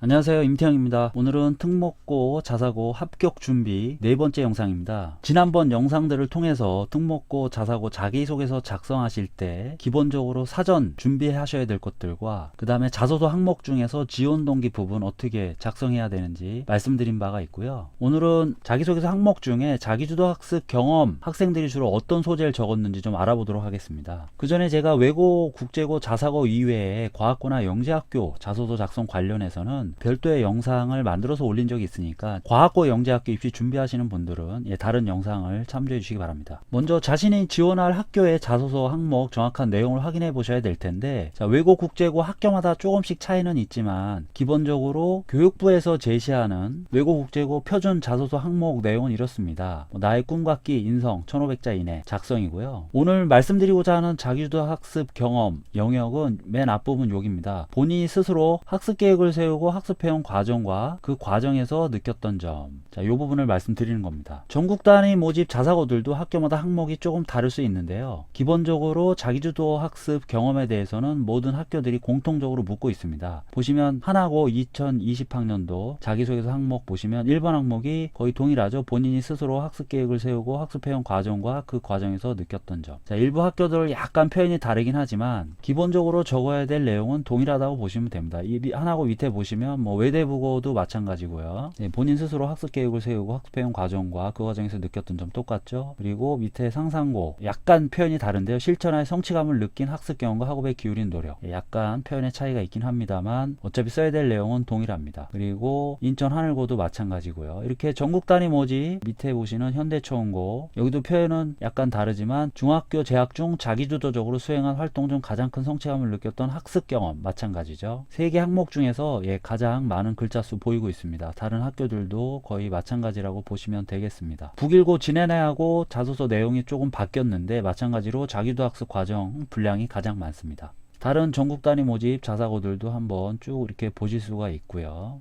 안녕하세요, 임태형입니다. 오늘은 특목고 자사고 합격 준비 네 번째 영상입니다. 지난번 영상들을 통해서 특목고 자사고 자기소개서 작성하실 때 기본적으로 사전 준비하셔야 될 것들과 그 다음에 자소서 항목 중에서 지원 동기 부분 어떻게 작성해야 되는지 말씀드린 바가 있고요. 오늘은 자기소개서 항목 중에 자기주도 학습 경험 학생들이 주로 어떤 소재를 적었는지 좀 알아보도록 하겠습니다. 그 전에 제가 외고, 국제고, 자사고 이외에 과학고나 영재학교 자소서 작성 관련해서는 별도의 영상을 만들어서 올린 적이 있으니까 과학고 영재학교 입시 준비하시는 분들은 다른 영상을 참조해 주시기 바랍니다. 먼저 자신이 지원할 학교의 자소서 항목 정확한 내용을 확인해 보셔야 될 텐데, 자, 외고, 국제고 학교마다 조금씩 차이는 있지만 기본적으로 교육부에서 제시하는 외고, 국제고 표준 자소서 항목 내용은 이렇습니다. 나의 꿈과 끼 인성 1500자 이내 작성이고요. 오늘 말씀드리고자 하는 자기주도 학습 경험 영역은 맨 앞부분 여기입니다. 본인이 스스로 학습 계획을 세우고 학습해온 과정과 그 과정에서 느꼈던 점, 자, 이 부분을 말씀드리는 겁니다. 전국 단위 모집 자사고들도 학교마다 항목이 조금 다를 수 있는데요. 기본적으로 자기주도 학습 경험에 대해서는 모든 학교들이 공통적으로 묻고 있습니다. 보시면 하나고 2020학년도 자기소개서 항목 보시면 1번 항목이 거의 동일하죠. 본인이 스스로 학습 계획을 세우고 학습해온 과정과 그 과정에서 느꼈던 점. 자, 일부 학교들 약간 표현이 다르긴 하지만 기본적으로 적어야 될 내용은 동일하다고 보시면 됩니다. 이 하나고 밑에 보시면 뭐 외대국어도 마찬가지고요. 본인 스스로 학습 계획을 세우고 학습해온 과정과 그 과정에서 느꼈던 점 똑같죠. 그리고 밑에 상상고 약간 표현이 다른데요. 실천할 성취감을 느낀 학습 경험과 학업에 기울인 노력, 약간 표현의 차이가 있긴 합니다만 어차피 써야 될 내용은 동일합니다. 그리고 인천 하늘고도 마찬가지고요. 이렇게 전국 단위 모집 밑에 보시는 현대초원고, 여기도 표현은 약간 다르지만 중학교 재학 중 자기주도적으로 수행한 활동 중 가장 큰 성취감을 느꼈던 학습 경험 마찬가지죠. 세 개 항목 중에서 가장 많은 글자 수 보이고 있습니다. 다른 학교들도 거의 마찬가지라고 보시면 되겠습니다. 북일고 진해내하고 자소서 내용이 조금 바뀌었는데 마찬가지로 자기주도 학습 과정 분량이 가장 많습니다. 다른 전국 단위 모집 자사고들도 한번 쭉 이렇게 보실 수가 있고요.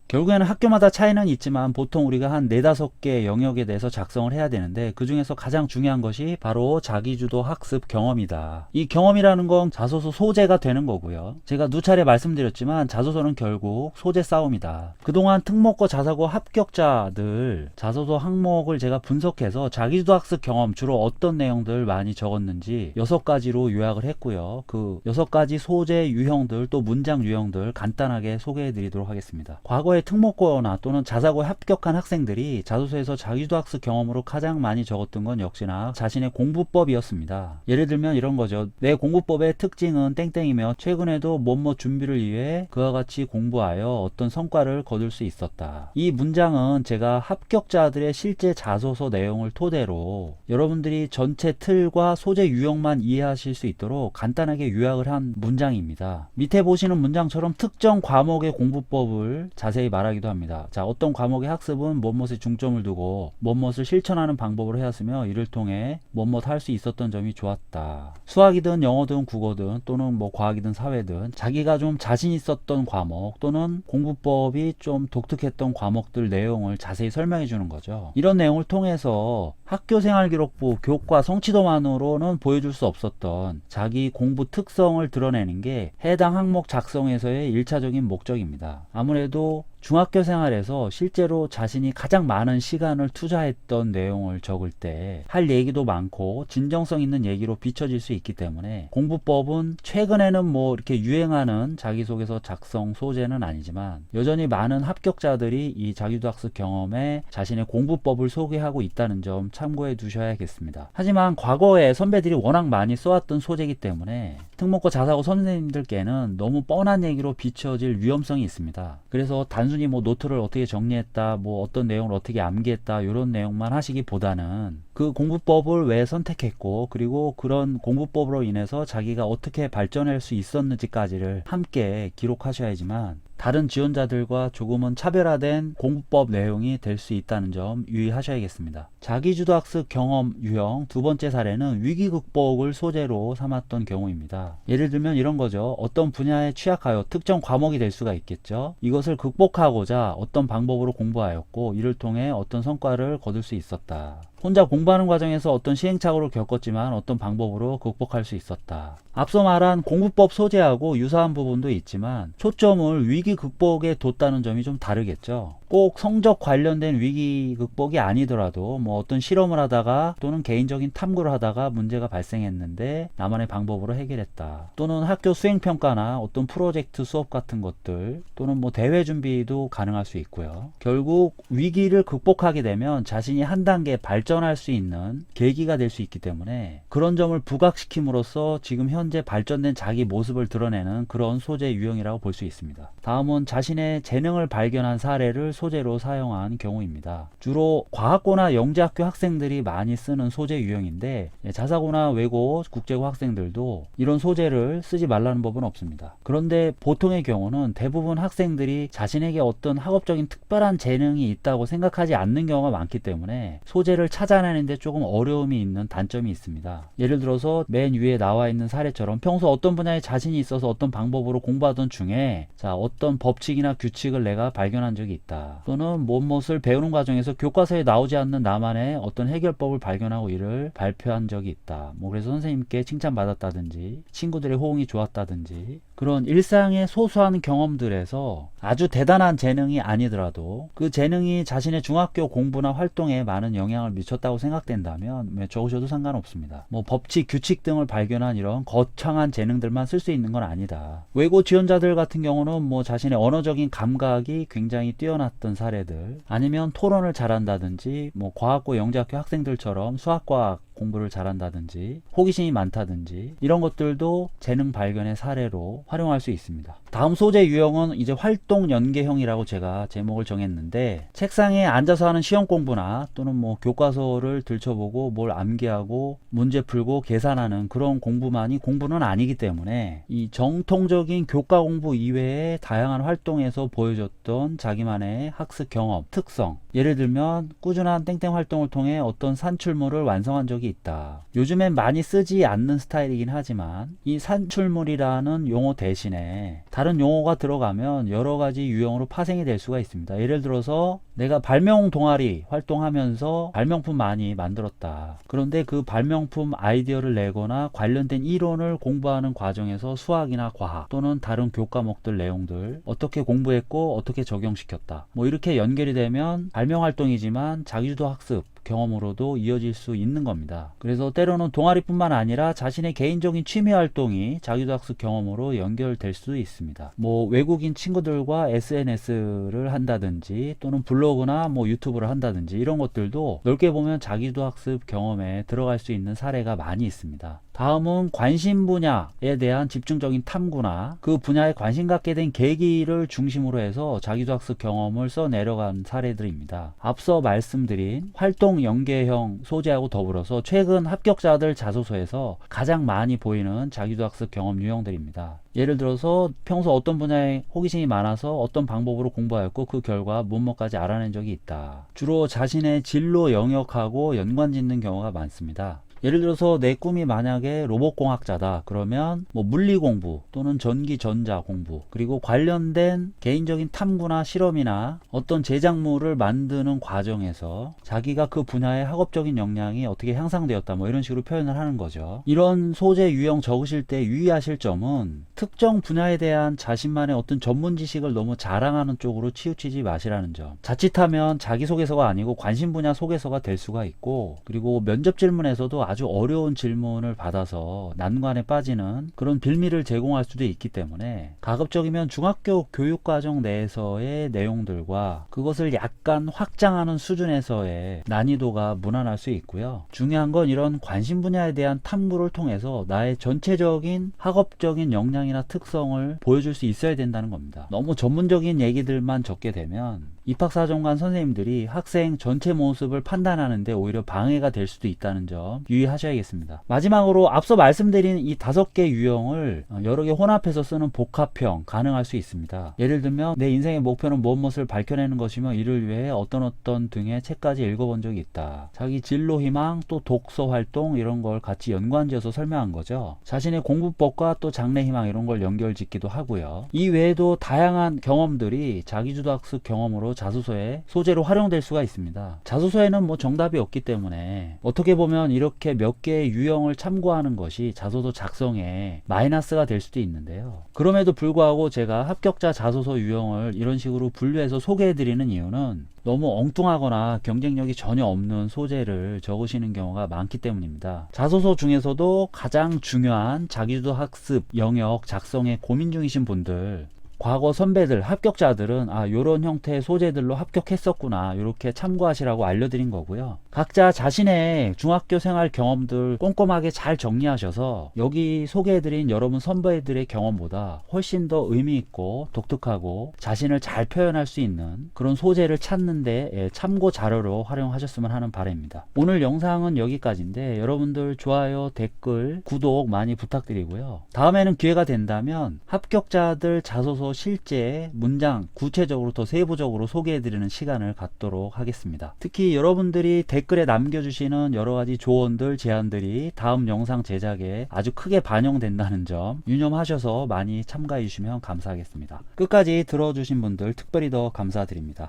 결국에는 학교마다 차이는 있지만 보통 우리가 한 4-5개 영역에 대해서 작성을 해야 되는데 그 중에서 가장 중요한 것이 바로 자기주도 학습 경험이다. 이 경험이라는 건 자소서 소재가 되는 거고요. 제가 누차례 말씀드렸지만 자소서는 결국 소재 싸움이다. 그동안 특목고 자사고 합격자들 자소서 항목을 제가 분석해서 자기주도 학습 경험 주로 어떤 내용들 많이 적었는지 6가지로 요약을 했고요. 그 6가지 소재 유형들 또 문장 유형들 간단하게 소개해 드리도록 하겠습니다. 과거에 특목고나 또는 자사고에 합격한 학생들이 자소서에서 자기주도 학습 경험으로 가장 많이 적었던 건 역시나 자신의 공부법이었습니다. 예를 들면 이런 거죠. 내 공부법의 특징은 땡땡이며 최근에도 뭐뭐 준비를 위해 그와 같이 공부하여 어떤 성과를 거둘 수 있었다. 이 문장은 제가 합격자들의 실제 자소서 내용을 토대로 여러분들이 전체 틀과 소재 유형만 이해하실 수 있도록 간단하게 요약을 한 문장입니다. 밑에 보시는 문장처럼 특정 과목의 공부법을 자세히 말하기도 합니다. 자, 어떤 과목의 학습은 무엇에 중점을 두고 무엇을 실천하는 방법으로 해왔으며 이를 통해 무엇 할 수 있었던 점이 좋았다. 수학이든 영어든 국어든 또는 뭐 과학이든 사회든 자기가 좀 자신 있었던 과목 또는 공부법이 좀 독특했던 과목들 내용을 자세히 설명해 주는 거죠. 이런 내용을 통해서 학교생활기록부 교과 성취도만으로는 보여줄 수 없었던 자기 공부 특성을 드러내는 게 해당 항목 작성에서의 1차적인 목적입니다. 아무래도 중학교 생활에서 실제로 자신이 가장 많은 시간을 투자했던 내용을 적을 때 할 얘기도 많고 진정성 있는 얘기로 비춰질 수 있기 때문에 공부법은 최근에는 뭐 이렇게 유행하는 자기소개서 작성 소재는 아니지만 여전히 많은 합격자들이 이 자기주도 학습 경험에 자신의 공부법을 소개하고 있다는 점 참고해 두셔야겠습니다. 하지만 과거에 선배들이 워낙 많이 써왔던 소재이기 때문에 특목고 자사고 선생님들께는 너무 뻔한 얘기로 비춰질 위험성이 있습니다. 그래서 단순히 뭐 노트를 어떻게 정리했다, 뭐 어떤 내용을 어떻게 암기했다 이런 내용만 하시기보다는 그 공부법을 왜 선택했고 그리고 그런 공부법으로 인해서 자기가 어떻게 발전할 수 있었는지까지를 함께 기록하셔야지만 다른 지원자들과 조금은 차별화된 공부법 내용이 될 수 있다는 점 유의하셔야겠습니다. 자기주도 학습 경험 유형 두 번째 사례는 위기 극복을 소재로 삼았던 경우입니다. 예를 들면 이런 거죠. 어떤 분야에 취약하여 특정 과목이 될 수가 있겠죠. 이것을 극복하고자 어떤 방법으로 공부하였고 이를 통해 어떤 성과를 거둘 수 있었다. 혼자 공부하는 과정에서 어떤 시행착오를 겪었지만 어떤 방법으로 극복할 수 있었다. 앞서 말한 공부법 소재하고 유사한 부분도 있지만 초점을 위기 극복에 뒀다는 점이 좀 다르겠죠. 꼭 성적 관련된 위기 극복이 아니더라도 뭐 어떤 실험을 하다가 또는 개인적인 탐구를 하다가 문제가 발생했는데 나만의 방법으로 해결했다. 또는 학교 수행평가나 어떤 프로젝트 수업 같은 것들 또는 뭐 대회 준비도 가능할 수 있고요. 결국 위기를 극복하게 되면 자신이 한 단계 발전할 수 있는 계기가 될 수 있기 때문에 그런 점을 부각시킴으로써 지금 현재 발전된 자기 모습을 드러내는 그런 소재 유형이라고 볼 수 있습니다. 다음은 자신의 재능을 발견한 사례를 소재로 사용한 경우입니다. 주로 과학고나 영재학교 학생들이 많이 쓰는 소재 유형인데 자사고나 외고 국제고 학생들도 이런 소재를 쓰지 말라는 법은 없습니다. 그런데 보통의 경우는 대부분 학생들이 자신에게 어떤 학업적인 특별한 재능이 있다고 생각하지 않는 경우가 많기 때문에 소재를 찾아내는데 조금 어려움이 있는 단점이 있습니다. 예를 들어서 맨 위에 나와 있는 사례처럼 평소 어떤 분야에 자신이 있어서 어떤 방법으로 공부하던 중에 어떤 법칙이나 규칙을 내가 발견한 적이 있다. 또는 무엇을 배우는 과정에서 교과서에 나오지 않는 나만의 어떤 해결법을 발견하고 이를 발표한 적이 있다. 그래서 선생님께 칭찬받았다든지 친구들의 호응이 좋았다든지 그런 일상의 소소한 경험들에서 아주 대단한 재능이 아니더라도 그 재능이 자신의 중학교 공부나 활동에 많은 영향을 미쳤다고 생각된다면 적으셔도 상관없습니다. 법칙, 규칙 등을 발견한 이런 거창한 재능들만 쓸 수 있는 건 아니다. 외고 지원자들 같은 경우는 자신의 언어적인 감각이 굉장히 뛰어났던 사례들 아니면 토론을 잘한다든지 과학고 영재학교 학생들처럼 수학과학 공부를 잘한다든지 호기심이 많다든지 이런 것들도 재능 발견의 사례로 활용할 수 있습니다. 다음 소재 유형은 이제 활동 연계형이라고 제가 제목을 정했는데 책상에 앉아서 하는 시험 공부나 또는 교과서를 들춰보고 뭘 암기하고 문제 풀고 계산하는 그런 공부만이 공부는 아니기 때문에 이 정통적인 교과 공부 이외의 다양한 활동에서 보여줬던 자기만의 학습 경험, 특성 예를 들면 꾸준한 땡땡 활동을 통해 어떤 산출물을 완성한 적이 있다. 요즘엔 많이 쓰지 않는 스타일이긴 하지만 이 산출물이라는 용어 대신에 다른 용어가 들어가면 여러 가지 유형으로 파생이 될 수가 있습니다. 예를 들어서 내가 발명 동아리 활동하면서 발명품 많이 만들었다. 그런데 그 발명품 아이디어를 내거나 관련된 이론을 공부하는 과정에서 수학이나 과학 또는 다른 교과목들 내용들 어떻게 공부했고 어떻게 적용시켰다. 이렇게 연결이 되면 발명 활동이지만 자기주도 학습 경험으로도 이어질 수 있는 겁니다. 그래서 때로는 동아리뿐만 아니라 자신의 개인적인 취미 활동이 자기주도 학습 경험으로 연결될 수도 있습니다. 외국인 친구들과 SNS를 한다든지 또는 블로그나 유튜브를 한다든지 이런 것들도 넓게 보면 자기주도 학습 경험에 들어갈 수 있는 사례가 많이 있습니다. 다음은 관심 분야에 대한 집중적인 탐구나 그 분야에 관심 갖게 된 계기를 중심으로 해서 자기주도 학습 경험을 써내려간 사례들입니다. 앞서 말씀드린 활동 연계형 소재하고 더불어서 최근 합격자들 자소서에서 가장 많이 보이는 자기주도 학습 경험 유형들입니다. 예를 들어서 평소 어떤 분야에 호기심이 많아서 어떤 방법으로 공부하였고 그 결과 무엇까지 알아낸 적이 있다. 주로 자신의 진로 영역하고 연관짓는 경우가 많습니다. 예를 들어서 내 꿈이 만약에 로봇공학자다 그러면 물리 공부 또는 전기 전자 공부 그리고 관련된 개인적인 탐구나 실험이나 어떤 제작물을 만드는 과정에서 자기가 그 분야의 학업적인 역량이 어떻게 향상되었다 이런 식으로 표현을 하는 거죠. 이런 소재 유형 적으실 때 유의하실 점은 특정 분야에 대한 자신만의 어떤 전문 지식을 너무 자랑하는 쪽으로 치우치지 마시라는 점. 자칫하면 자기소개서가 아니고 관심 분야 소개서가 될 수가 있고 그리고 면접 질문에서도 아주 어려운 질문을 받아서 난관에 빠지는 그런 빌미를 제공할 수도 있기 때문에 가급적이면 중학교 교육과정 내에서의 내용들과 그것을 약간 확장하는 수준에서의 난이도가 무난할 수 있고요. 중요한 건 이런 관심 분야에 대한 탐구를 통해서 나의 전체적인 학업적인 역량이나 특성을 보여줄 수 있어야 된다는 겁니다. 너무 전문적인 얘기들만 적게 되면 입학사정관 선생님들이 학생 전체 모습을 판단하는데 오히려 방해가 될 수도 있다는 점 유의하셔야겠습니다. 마지막으로 앞서 말씀드린 이 5개 유형을 여러 개 혼합해서 쓰는 복합형 가능할 수 있습니다. 예를 들면 내 인생의 목표는 무엇을 밝혀내는 것이며 이를 위해 어떤 등의 책까지 읽어본 적이 있다. 자기 진로 희망 또 독서 활동 이런 걸 같이 연관지어서 설명한 거죠. 자신의 공부법과 또 장래 희망 이런 걸 연결짓기도 하고요. 이 외에도 다양한 경험들이 자기주도 학습 경험으로 자소서의 소재로 활용될 수가 있습니다. 자소서에는 뭐 정답이 없기 때문에 어떻게 보면 이렇게 몇 개의 유형을 참고하는 것이 자소서 작성에 마이너스가 될 수도 있는데요. 그럼에도 불구하고 제가 합격자 자소서 유형을 이런 식으로 분류해서 소개해드리는 이유는 너무 엉뚱하거나 경쟁력이 전혀 없는 소재를 적으시는 경우가 많기 때문입니다. 자소서 중에서도 가장 중요한 자기주도 학습 영역 작성에 고민 중이신 분들, 과거 선배들, 합격자들은 요런 형태의 소재들로 합격했었구나, 이렇게 참고하시라고 알려드린 거고요. 각자 자신의 중학교 생활 경험들 꼼꼼하게 잘 정리하셔서 여기 소개해드린 여러분 선배들의 경험보다 훨씬 더 의미있고 독특하고 자신을 잘 표현할 수 있는 그런 소재를 찾는데 참고 자료로 활용하셨으면 하는 바람입니다. 오늘 영상은 여기까지인데 여러분들 좋아요, 댓글, 구독 많이 부탁드리고요. 다음에는 기회가 된다면 합격자들 자소서 실제 문장 구체적으로 더 세부적으로 소개해드리는 시간을 갖도록 하겠습니다. 특히 여러분들이 댓글에 남겨주시는 여러가지 조언들, 제안들이 다음 영상 제작에 아주 크게 반영된다는 점 유념하셔서 많이 참가해 주시면 감사하겠습니다. 끝까지 들어주신 분들 특별히 더 감사드립니다.